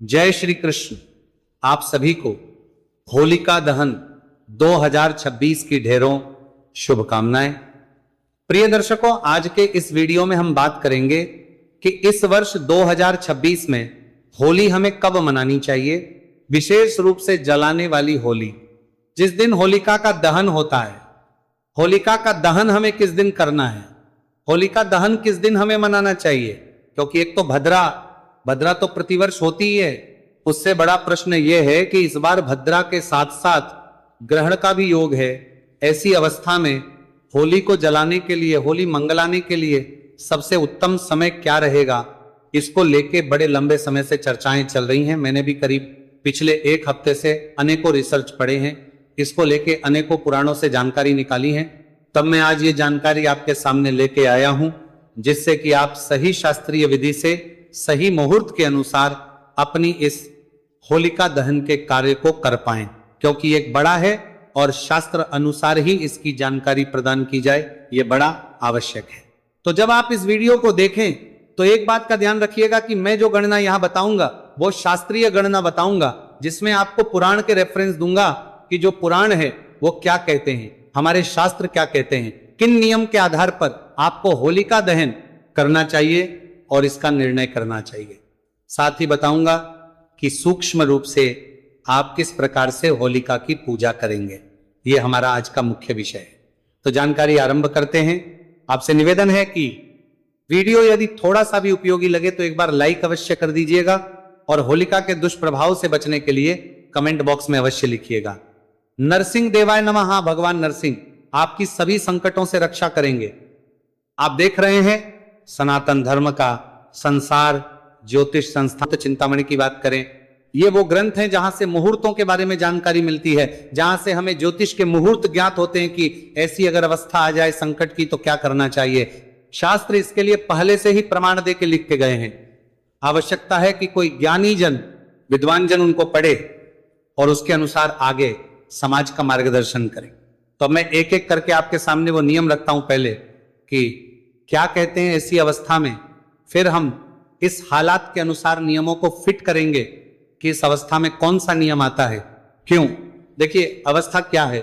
जय श्री कृष्ण। आप सभी को होलिका दहन 2026 की ढेरों शुभकामनाएं। प्रिय दर्शकों, आज के इस वीडियो में हम बात करेंगे कि इस वर्ष 2026 में होली हमें कब मनानी चाहिए। विशेष रूप से जलाने वाली होली, जिस दिन होलिका का दहन होता है, होलिका का दहन हमें किस दिन करना है, होलिका दहन किस दिन हमें मनाना चाहिए। क्योंकि एक तो भद्रा तो प्रतिवर्ष होती ही है। उससे बड़ा प्रश्न यह है कि इस बार भद्रा के साथ साथ ग्रहण का भी योग है। ऐसी अवस्था में होली को जलाने के लिए, होली मंगलाने के लिए सबसे उत्तम समय क्या रहेगा, इसको लेके बड़े लंबे समय से चर्चाएं चल रही हैं। मैंने भी करीब पिछले एक हफ्ते से अनेकों रिसर्च पढ़े हैं, इसको लेके अनेकों पुराणों से जानकारी निकाली है। तब मैं आज ये जानकारी आपके सामने लेके आया हूं, जिससे कि आप सही शास्त्रीय विधि से सही मुहूर्त के अनुसार अपनी इस होलिका दहन के कार्य को कर पाएं। क्योंकि एक बड़ा है और शास्त्र अनुसार ही इसकी जानकारी प्रदान की जाए, यह बड़ा आवश्यक है। तो जब आप इस वीडियो को देखें तो एक बात का ध्यान रखिएगा कि मैं जो गणना यहां बताऊंगा वो शास्त्रीय गणना बताऊंगा, जिसमें आपको पुराण के रेफरेंस दूंगा कि जो पुराण है वो क्या कहते हैं, हमारे शास्त्र क्या कहते हैं, किन नियम के आधार पर आपको होलिका दहन करना चाहिए और इसका निर्णय करना चाहिए। साथ ही बताऊंगा कि सूक्ष्म रूप से आप किस प्रकार से होलिका की पूजा करेंगे। यह हमारा आज का मुख्य विषय है। तो जानकारी आरंभ करते हैं। आपसे निवेदन है कि वीडियो यदि थोड़ा सा भी उपयोगी लगे तो एक बार लाइक अवश्य कर दीजिएगा और होलिका के दुष्प्रभाव से बचने के लिए कमेंट बॉक्स में अवश्य लिखिएगा। नरसिंह देवाय नमः। हाँ, भगवान नरसिंह आपकी सभी संकटों से रक्षा करेंगे। आप देख रहे हैं सनातन धर्म का संसार ज्योतिष संस्थान चिंतामणि की बात करें, ये वो ग्रंथ हैं जहां से मुहूर्तों के बारे में जानकारी मिलती है, जहां से हमें ज्योतिष के मुहूर्त ज्ञात होते हैं कि ऐसी अगर अवस्था आ जाए संकट की तो क्या करना चाहिए। शास्त्र इसके लिए पहले से ही प्रमाण दे के लिख के गए हैं। आवश्यकता है कि कोई ज्ञानी जन, विद्वान जन उनको पढ़े और उसके अनुसार आगे समाज का मार्गदर्शन करें। तो मैं एक एक करके आपके सामने वो नियम रखता हूं पहले कि क्या कहते हैं ऐसी अवस्था में, फिर हम इस हालात के अनुसार नियमों को फिट करेंगे कि इस अवस्था में कौन सा नियम आता है, क्यों। देखिए अवस्था क्या है,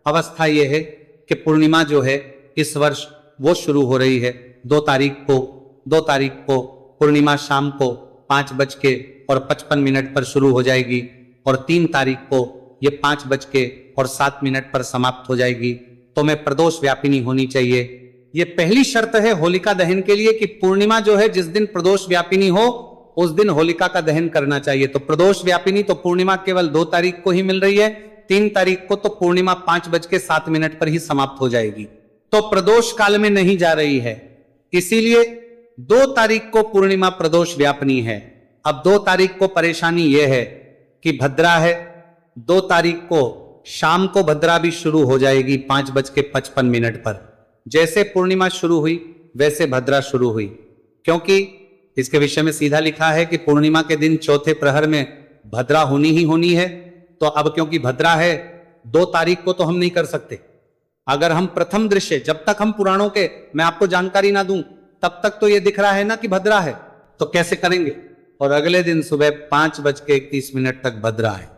अवस्था यह है कि पूर्णिमा जो है इस वर्ष वो शुरू हो रही है 2 तारीख को पूर्णिमा शाम को 5:55 पर शुरू हो जाएगी और 3 तारीख को ये 5:07 पर समाप्त हो जाएगी। तो मैं प्रदोष व्यापिनी होनी चाहिए। ये पहली शर्त है होलिका दहन के लिए कि पूर्णिमा जो है जिस दिन प्रदोष व्यापिनी हो उस दिन होलिका का दहन करना चाहिए। तो प्रदोष व्यापिनी तो पूर्णिमा केवल 2 तारीख को ही मिल रही है, 3 तारीख को तो पूर्णिमा 5:07 पर ही समाप्त हो जाएगी, तो प्रदोष काल में नहीं जा रही है। इसीलिए 2 तारीख को पूर्णिमा प्रदोष व्यापिनी है। अब 2 तारीख को परेशानी यह है कि भद्रा है, 2 तारीख को शाम को भद्रा भी शुरू हो जाएगी 5:55 पर। जैसे पूर्णिमा शुरू हुई वैसे भद्रा शुरू हुई, क्योंकि इसके विषय में सीधा लिखा है कि पूर्णिमा के दिन चौथे प्रहर में भद्रा होनी ही होनी है। तो अब क्योंकि भद्रा है 2 तारीख को तो हम नहीं कर सकते। अगर हम प्रथम दृश्य, जब तक हम पुराणों के मैं आपको जानकारी ना दूं तब तक तो ये दिख रहा है ना कि भद्रा है, तो कैसे करेंगे। और अगले दिन सुबह 5:31 तक भद्रा है।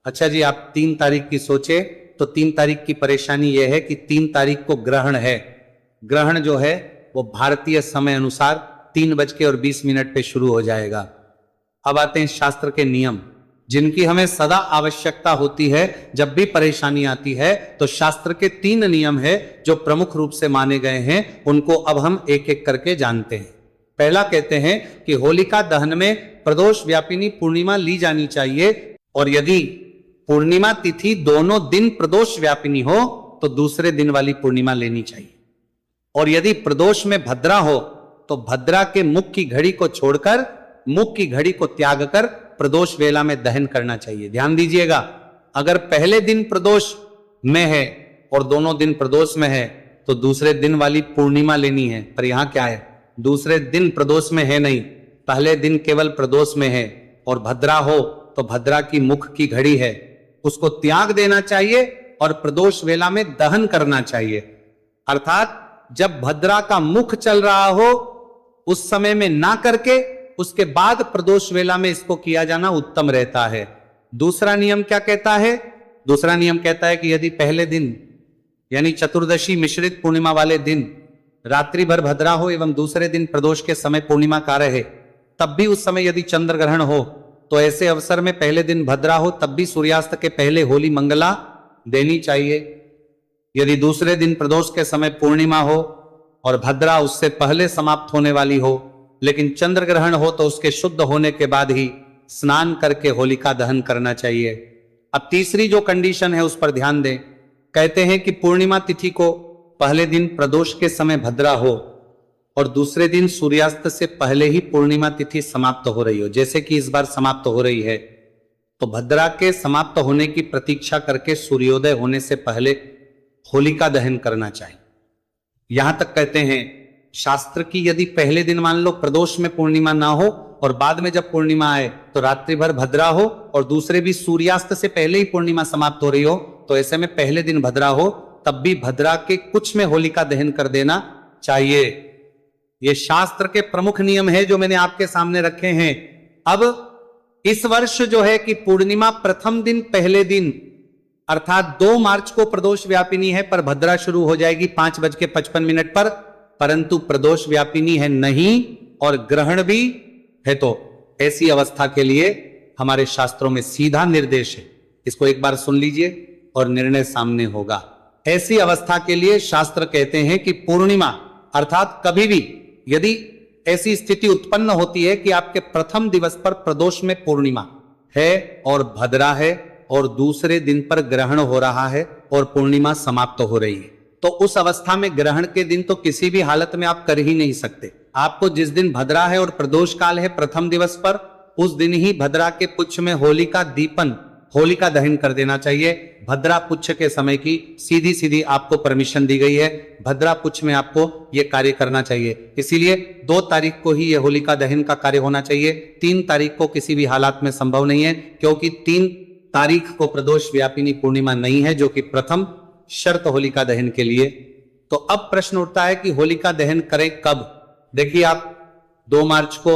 अच्छा जी, आप 3 तारीख की सोचे तो 3 तारीख की परेशानी यह है कि 3 तारीख को ग्रहण है। ग्रहण जो है वो भारतीय समय अनुसार 3:20 पे शुरू हो जाएगा। अब आते हैं शास्त्र के नियम, जिनकी हमें सदा आवश्यकता होती है। जब भी परेशानी आती है तो शास्त्र के 3 नियम है जो प्रमुख रूप से माने गए हैं, उनको अब हम एक एक करके जानते हैं। पहला कहते हैं कि होलिका दहन में प्रदोष व्यापिनी पूर्णिमा ली जानी चाहिए, और यदि पूर्णिमा तिथि दोनों दिन प्रदोष व्यापिनी हो तो दूसरे दिन वाली पूर्णिमा लेनी चाहिए। और यदि प्रदोष में भद्रा हो तो भद्रा के मुख की घड़ी को छोड़कर, मुख की घड़ी को त्याग कर प्रदोष वेला में दहन करना चाहिए। ध्यान दीजिएगा, अगर पहले दिन प्रदोष में है और दोनों दिन प्रदोष में है तो दूसरे दिन वाली पूर्णिमा लेनी है। पर यहां क्या है, दूसरे दिन प्रदोष में है नहीं, पहले दिन केवल प्रदोष में है। और भद्रा हो तो भद्रा की मुख की घड़ी है, उसको त्याग देना चाहिए और प्रदोष वेला में दहन करना चाहिए। अर्थात जब भद्रा का मुख चल रहा हो उस समय में ना करके उसके बाद प्रदोष वेला में इसको किया जाना उत्तम रहता है। दूसरा नियम क्या कहता है? दूसरा नियम कहता है कि यदि पहले दिन यानी चतुर्दशी मिश्रित पूर्णिमा वाले दिन रात्रि भर भद्रा हो एवं दूसरे दिन प्रदोष के समय पूर्णिमा का रहे, तब भी उस समय यदि चंद्र ग्रहण हो तो ऐसे अवसर में पहले दिन भद्रा हो तब भी सूर्यास्त के पहले होली मंगला देनी चाहिए। यदि दूसरे दिन प्रदोष के समय पूर्णिमा हो और भद्रा उससे पहले समाप्त होने वाली हो लेकिन चंद्र ग्रहण हो तो उसके शुद्ध होने के बाद ही स्नान करके होलिका दहन करना चाहिए। अब तीसरी जो कंडीशन है उस पर ध्यान दें। कहते हैं कि पूर्णिमा तिथि को पहले दिन प्रदोष के समय भद्रा हो और दूसरे दिन सूर्यास्त से पहले ही पूर्णिमा तिथि समाप्त हो रही हो, जैसे कि इस बार समाप्त हो रही है, तो भद्रा के समाप्त होने की प्रतीक्षा करके सूर्योदय होने से पहले होलिका दहन करना चाहिए। यहां तक कहते हैं शास्त्र की यदि पहले दिन मान लो प्रदोष में पूर्णिमा ना हो और बाद में जब पूर्णिमा आए तो रात्रि भर भद्रा हो और दूसरे भी सूर्यास्त से पहले ही पूर्णिमा समाप्त हो रही हो, तो ऐसे में पहले दिन भद्रा हो तब भी भद्रा के कुछ में होलिका दहन कर देना चाहिए। ये शास्त्र के प्रमुख नियम है जो मैंने आपके सामने रखे हैं। अब इस वर्ष जो है कि पूर्णिमा प्रथम दिन पहले दिन अर्थात 2 मार्च को प्रदोष व्यापिनी है, पर भद्रा शुरू हो जाएगी 5:55 पर, परंतु प्रदोष व्यापिनी है नहीं और ग्रहण भी है, तो ऐसी अवस्था के लिए हमारे शास्त्रों में सीधा निर्देश है। इसको एक बार सुन लीजिए और निर्णय सामने होगा। ऐसी अवस्था के लिए शास्त्र कहते हैं कि पूर्णिमा अर्थात कभी भी यदि ऐसी स्थिति उत्पन्न होती है कि आपके प्रथम दिवस पर प्रदोष में पूर्णिमा है और भद्रा है और दूसरे दिन पर ग्रहण हो रहा है और पूर्णिमा समाप्त हो रही है, तो उस अवस्था में ग्रहण के दिन तो किसी भी हालत में आप कर ही नहीं सकते। आपको जिस दिन भद्रा है और प्रदोष काल है प्रथम दिवस पर, उस दिन ही भद्रा के पुच्छ में होलिका दीपन होलिका दहन कर देना चाहिए। भद्रा पुच्छ के समय की सीधी सीधी आपको परमिशन दी गई है, भद्रा पुच्छ में आपको यह कार्य करना चाहिए। इसीलिए 2 तारीख को ही यह होलिका दहन का कार्य होना चाहिए। 3 तारीख को किसी भी हालात में संभव नहीं है, क्योंकि 3 तारीख को प्रदोष व्यापिनी पूर्णिमा नहीं है, जो कि प्रथम शर्त होलिका दहन के लिए। तो अब प्रश्न उठता है कि होलिका दहन करें कब? देखिए, आप 2 मार्च को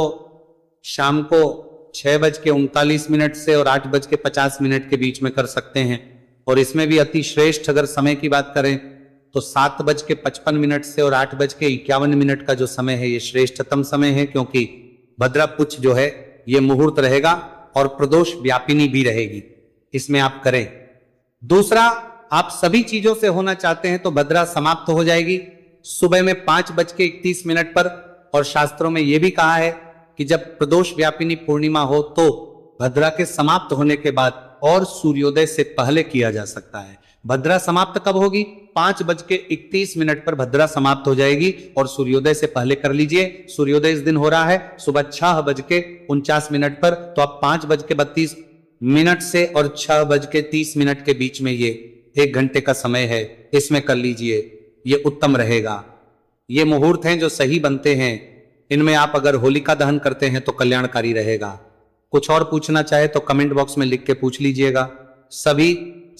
शाम को 6:39 से और 8:50 के बीच में कर सकते हैं, और इसमें भी अति श्रेष्ठ अगर समय की बात करें तो 7:55 से और 8:51 का जो समय है ये श्रेष्ठतम समय है, क्योंकि भद्रा पुच्छ जो है ये मुहूर्त रहेगा और प्रदोष व्यापिनी भी रहेगी, इसमें आप करें। दूसरा, आप सभी चीजों से होना चाहते हैं तो भद्रा समाप्त हो जाएगी सुबह में 5:31 पर, और शास्त्रों में यह भी कहा है कि जब प्रदोष व्यापिनी पूर्णिमा हो तो भद्रा के समाप्त होने के बाद और सूर्योदय से पहले किया जा सकता है। भद्रा समाप्त कब होगी? 5:31 पर भद्रा समाप्त हो जाएगी और सूर्योदय से पहले कर लीजिए। सूर्योदय इस दिन हो रहा है सुबह 6:49 पर, तो आप 5:32 से और 6:30 के बीच में ये 1 घंटे का समय है, इसमें कर लीजिए, ये उत्तम रहेगा। ये मुहूर्त हैं जो सही बनते हैं, इनमें आप अगर होलिका दहन करते हैं तो कल्याणकारी रहेगा। कुछ और पूछना चाहे तो कमेंट बॉक्स में लिख के पूछ लीजिएगा। सभी